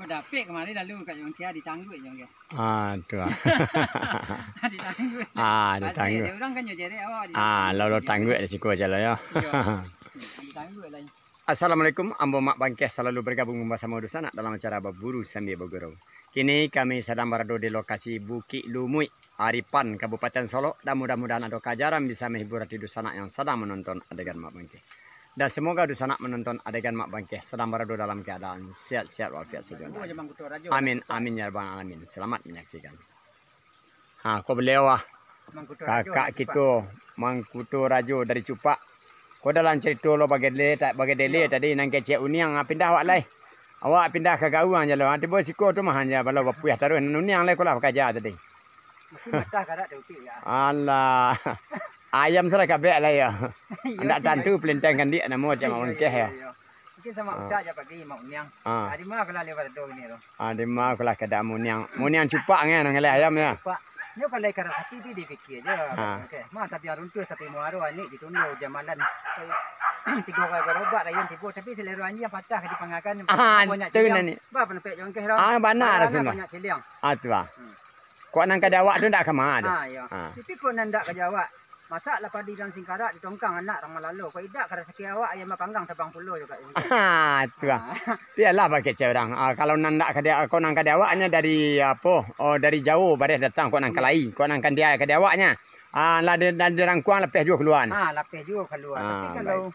Dapet kemarin lalu kat Jong Kia ditangguh Jong Kia. Tu ah. Ditangguh. Ditangguh. Dia orang kan yo jere awak. Lalu tangguh di siku aja lah ya. Ditangguh lagi. Assalamualaikum, ambo mak bangkeh selalu bergabung bersama Dusana dalam acara berburu sambil bergurau. Kini kami sedang berada di lokasi Bukit Lumui, Aripan, Kabupaten Solo. Dan mudah-mudahan ada kajaran bisa menghibur hati Dusana yang sedang menonton adegan mak bangkeh. Dan semoga Dusana menonton adegan mak bangkeh sedang berada dalam keadaan sehat-sehat walafiat sejahtera. Amin, amin ya rabbal alamin. Selamat menyaksikan. Kau beliau kakak kita Mangkuto Rajo dari Cupak. Kau dalam cerita lo bagi dele tadi nang kecek uniang pindah awak lai. Awak pindah ke gawang je lo. Tiba siko tu mah hanya balau bapuih taruh uniang lai kau lah kerja tadi. Mesti mata kada tu ya. Allah. Ayam salah kabeh lah ya. Anda tantu pelintang dia nama macam mak bangkeh ya. Mungkin sama udah aja pagi mau uniang. Di mana kalau lewat tu ni lo. Di mana kalau kada uniang. Uniang Cupak kan nang ayam ya. Ni kalau ikan hati tu dipikir je. Okey. Mah tapi arun tu tapi muaro ni ditunduk jamalan. Tiga kali berobat rayun tipu tapi selera anjing yang patah di pangakan banyak ciliang. Ba penepek Jong Kia ro. Benar semua. Banyak ciliang. Tu ah. Kau nang kada awak tu ndak ke mana ada. Ya. Tapi kau nang ndak kerja awak. Masak lah padi dan singkarak di tongkang anak orang Malalo. Kau idak kada sakit awak ayam panggang tabang pulau juga. Tu ah. Biarlah pakai orang. Kalau nang ndak kada kau nang kada awaknya dari apa? Oh dari jauh baris datang kau nang kelai. Kau nang kan dia kada awaknya. Lah dari rangkuang lepeh juga keluar. Lepeh juga keluar. Tapi kalau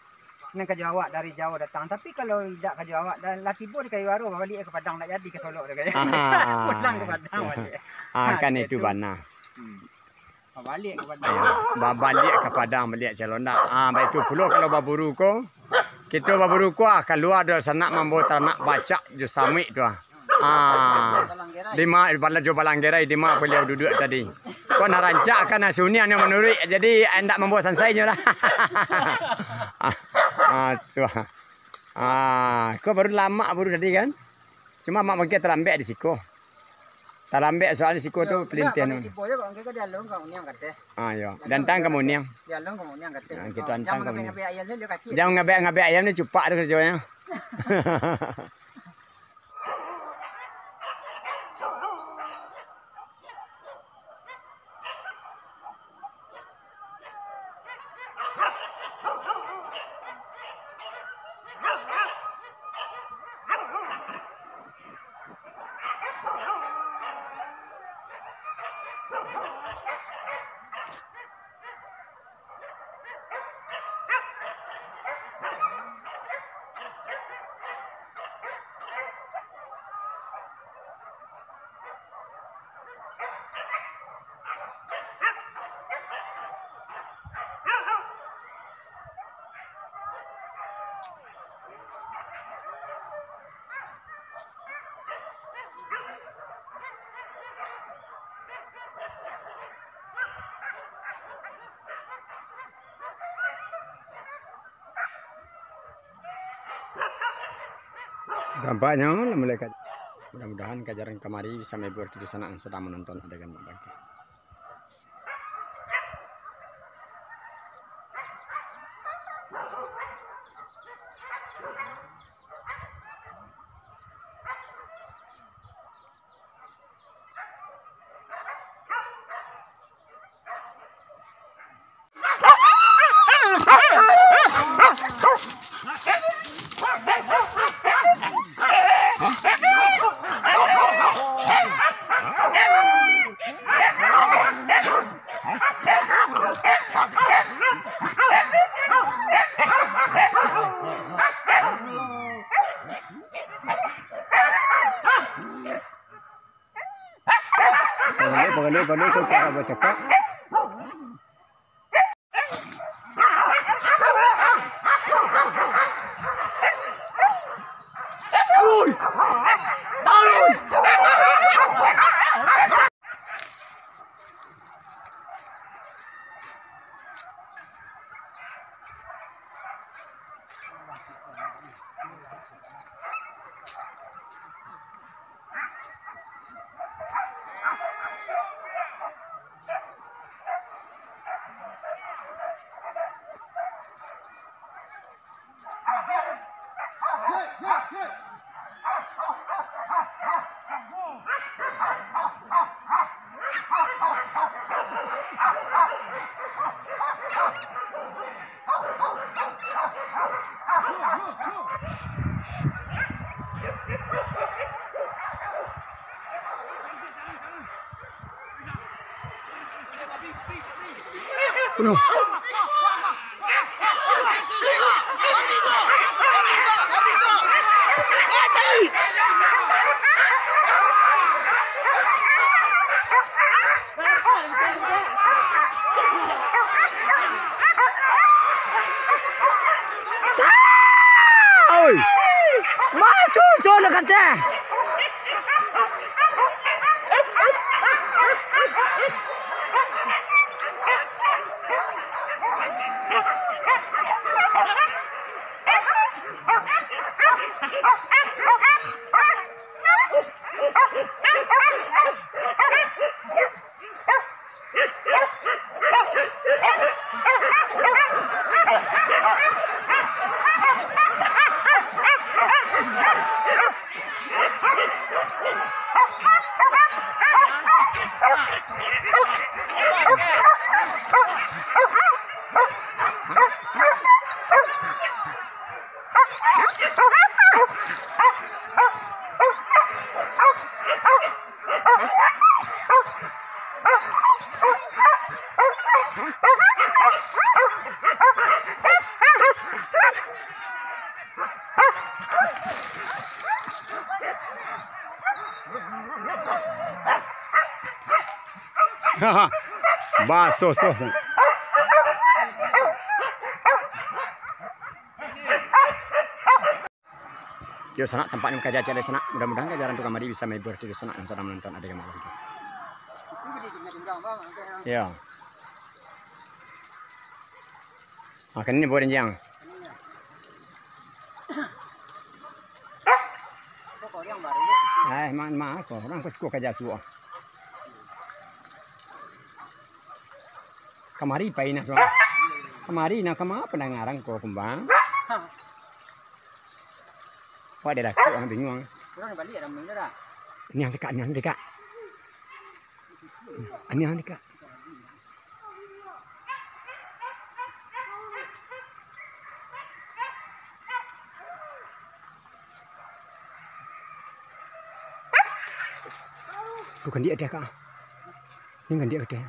nang kerja awak dari jauh datang. Tapi kalau idak kerja awak dan lah tiba di kayu waru balik ke Padang nak jadi ke Solo dah kaya. Pulang ke Padang balik. Kan itu bana. Balik ke Padang. Balik ke Padang balik calon dak. Baik itu pula kalau baburu ko. Kita baburu ko keluar dari sana membawa ternak baca jo samik tu Lima bala jo balanggerai lima beliau duduk tadi. Kau nak rancak kan sunian yang menurut jadi hendak membawa sansai je lah. Tu kau baru lama baru tadi kan? Cuma mak bangkeh terlambat di siku. Terlambat soal di siku tu pelintian. Ya. Dan tang kamu niang. Kita antang kamu. Jangan ngabek ayam ni Cupak tu kerjanya. Dampaknya mereka mudah-mudahan kajaran kemari bisa menghibur di sana yang sedang menonton adegan mak bangkeh. Kalau kau cara bercakap. Penuh. Masuk sono kata. Baso so. Yo sana tempatnya muka jajan di sana. Mudah-mudahan kejaran tukang madi bisa menghibur di sana yang sedang menonton adegan malam itu. Ya. Makan ini boleh jang. Man ako. Orang kusko kerja suah. Kamari pa ina. Kamari na kama penangarang ko kumbang. Wah dia dah orang bingung. Orang balik ada mana dah? Ini yang sekat, ini yang dekat. Ini yang dekat. Bukan dia kak. Ini kan dia ada.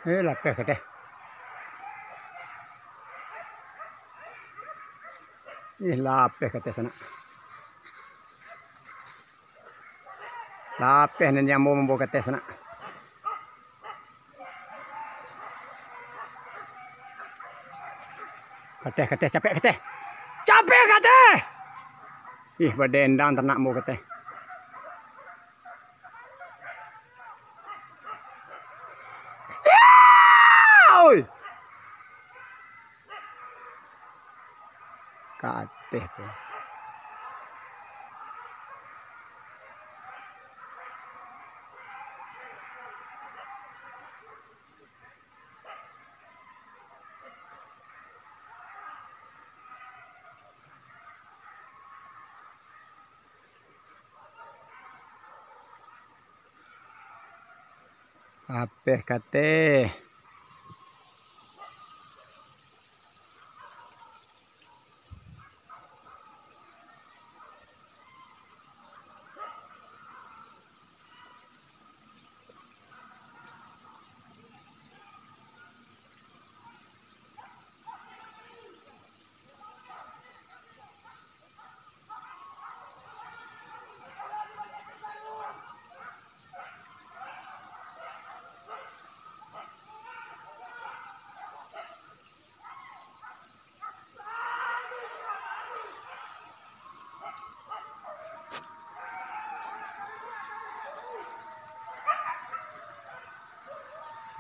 Lapeh kata. Lapeh kata sana. Lapeh dan yang mau membawa kata sana. Kata capek kata. Capek kata. Ih berdendang ternak mau kata. Kateh po. Apeh kateh.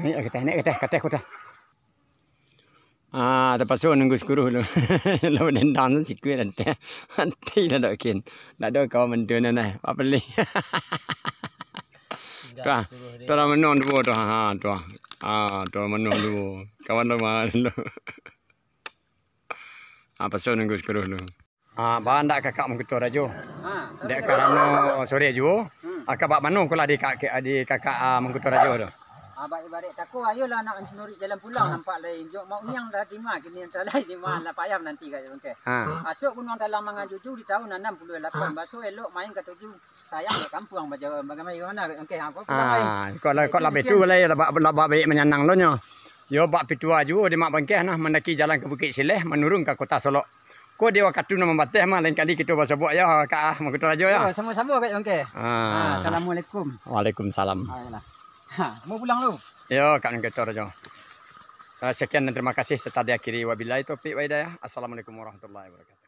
Naik ke teh. Terpaksa nunggu sekuru dulu. Lalu dendam tu sikit nanti. Nanti dah dok kin. Dah dok kau mentu nana. Apa beli? Tuh menung dulu tuh. Tuh menung dulu. Kawan rumah dulu. Pasal nunggu sekuru dulu. Bahan dak kakak mengkutu rajo. Dek karano sore jo. Akak bak manu kula adik kakak mengkutu rajo tu. Abang ibarat takut ayolah nak nuri jalan pulang nampak lain. Jok mau niang dah timah kini yang lain timah lah payah nanti kat bangke. Asuk gunung dalam mangan cucu di tahun 68. Basuk elok main ke tuju. Sayang ke kampung bagaimana bangke apa pulang. Kau lah betul lah lah baik menyenang lo nyo. Yo bak pitu aju di mak bangke nah mendaki jalan ke Bukit Sileh menurun ke Kota Solok. Ko dewa katu nama bateh mah lain kali kita bahasa buat ya kak mengkutu rajo ya. Sama-sama kat bangke. Assalamualaikum. Waalaikumsalam. Mau pulang lu? Yo, Kak Ngetor aja. Sekian dan terima kasih serta diakhiri wabillahi taufiq wa hidayah. Assalamualaikum warahmatullahi wabarakatuh.